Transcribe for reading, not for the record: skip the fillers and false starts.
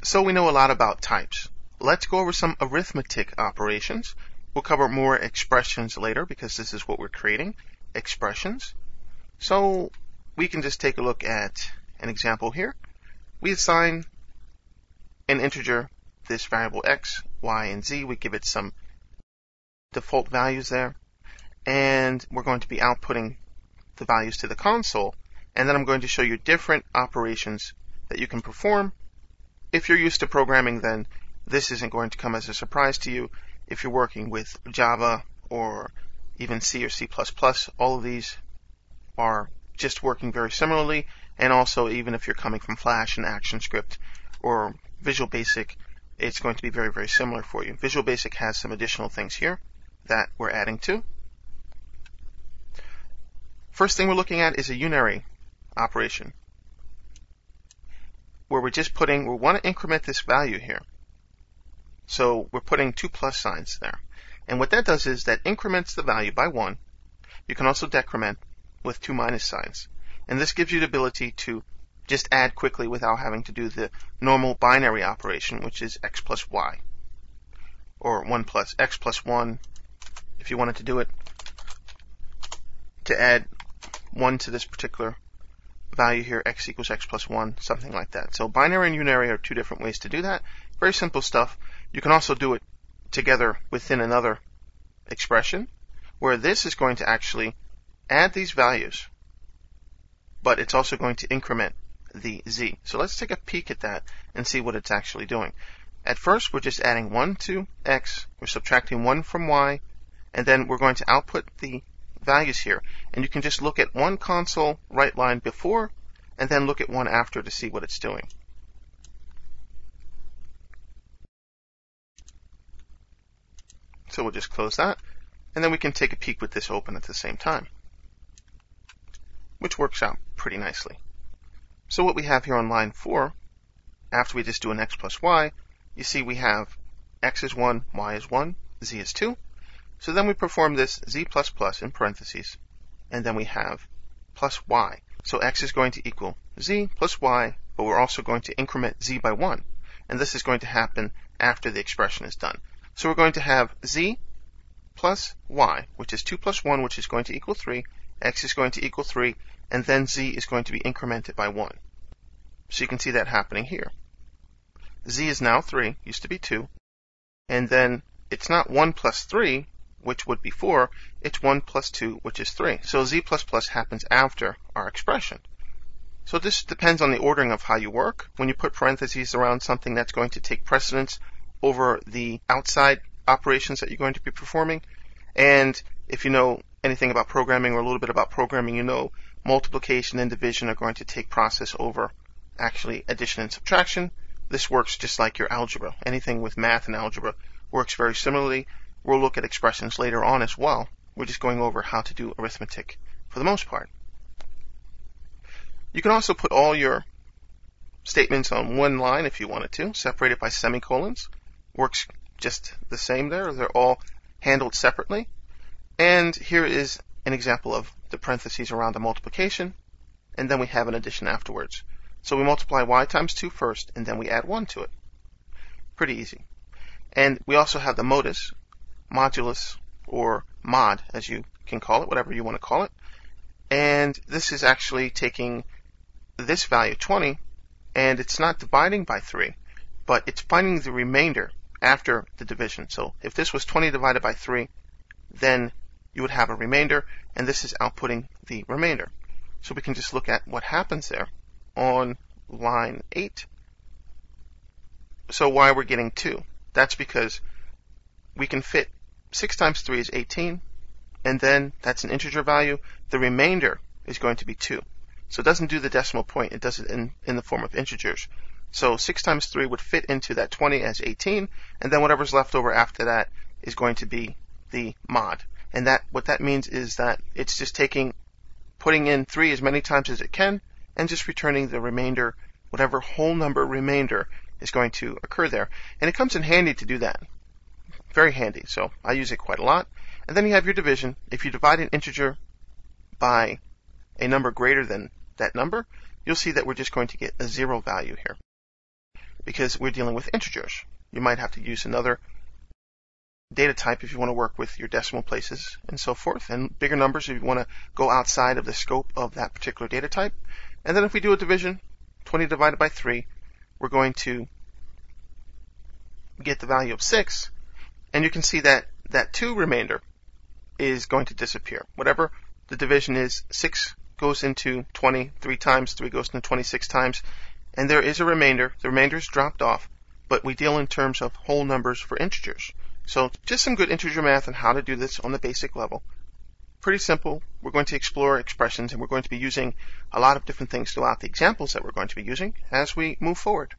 So we know a lot about types. Let's go over some arithmetic operations. We'll cover more expressions later because this is what we're creating, expressions. So we can just take a look at an example here. We assign an integer this variable x, y, and z. We give it some default values there. And we're going to be outputting the values to the console. And then I'm going to show you different operations that you can perform. If you're used to programming, then this isn't going to come as a surprise to you. If you're working with Java or even C or C++, all of these are just working very similarly. And also, even if you're coming from Flash and ActionScript or Visual Basic, it's going to be very, very similar for you. Visual Basic has some additional things here that we're adding to. First thing we're looking at is a unary operation, where we want to increment this value here. So we're putting 2 plus signs there. And what that does is that increments the value by 1. You can also decrement with 2 minus signs. And this gives you the ability to just add quickly without having to do the normal binary operation, which is x plus y. Or 1 plus x plus 1, if you wanted to do it, to add 1 to this particular value here, x equals x plus 1, something like that. So binary and unary are 2 different ways to do that. Very simple stuff. You can also do it together within another expression, where this is going to actually add these values, but it's also going to increment the z. So let's take a peek at that and see what it's actually doing. At first, we're just adding 1 to x, we're subtracting 1 from y, and then we're going to output the values here. And you can just look at one console write line before and then look at one after to see what it's doing. So we'll just close that, and then we can take a peek with this open at the same time, which works out pretty nicely. So what we have here on line 4, after we just do an x plus y, you see we have x is 1, y is 1, z is 2. So then we perform this z plus plus in parentheses, and then we have plus y. So x is going to equal z plus y, but we're also going to increment z by 1. And this is going to happen after the expression is done. So we're going to have z plus y, which is 2 plus 1, which is going to equal 3. X is going to equal 3, and then z is going to be incremented by 1. So you can see that happening here. Z is now 3, used to be 2. And then it's not 1 plus 3, which would be 4, it's 1 plus 2, which is 3. So z plus plus happens after our expression. So this depends on the ordering of how you work. When you put parentheses around something, that's going to take precedence over the outside operations that you're going to be performing. And if you know anything about programming or a little bit about programming, you know multiplication and division are going to take process over actually addition and subtraction. This works just like your algebra. Anything with math and algebra works very similarly. We'll look at expressions later on as well. We're just going over how to do arithmetic for the most part. You can also put all your statements on one line if you wanted to, separated by semicolons. Works just the same there. They're all handled separately. And here is an example of the parentheses around the multiplication, and then we have an addition afterwards. So we multiply y times 2 first, and then we add 1 to it. Pretty easy. And we also have the modus, modulus, or mod, as you can call it, whatever you want to call it. And this is actually taking this value, 20, and it's not dividing by 3, but it's finding the remainder after the division. So if this was 20 divided by 3, then you would have a remainder, and this is outputting the remainder. So we can just look at what happens there on line 8. So why we're getting 2? That's because we can fit 6 times 3 is 18, and then that's an integer value. The remainder is going to be 2. So it doesn't do the decimal point, it does it in the form of integers. So 6 times 3 would fit into that 20 as 18, and then whatever's left over after that is going to be the mod. And what that means is that it's just putting in 3 as many times as it can, and just returning the remainder, whatever whole number remainder is going to occur there. And it comes in handy to do that. Very handy, so I use it quite a lot. And then you have your division. If you divide an integer by a number greater than that number, you'll see that we're just going to get a 0 value here. because we're dealing with integers. You might have to use another data type if you want to work with your decimal places and so forth, and bigger numbers if you want to go outside of the scope of that particular data type. And then if we do a division, 20 divided by 3, we're going to get the value of 6, and you can see that that 2 remainder is going to disappear. Whatever the division is, 6 goes into 20 3 times, 3 goes into 26 times, and there is a remainder. The remainder is dropped off, but we deal in terms of whole numbers for integers. So just some good integer math on how to do this on the basic level. Pretty simple. We're going to explore expressions, and we're going to be using a lot of different things throughout the examples that we're going to be using as we move forward.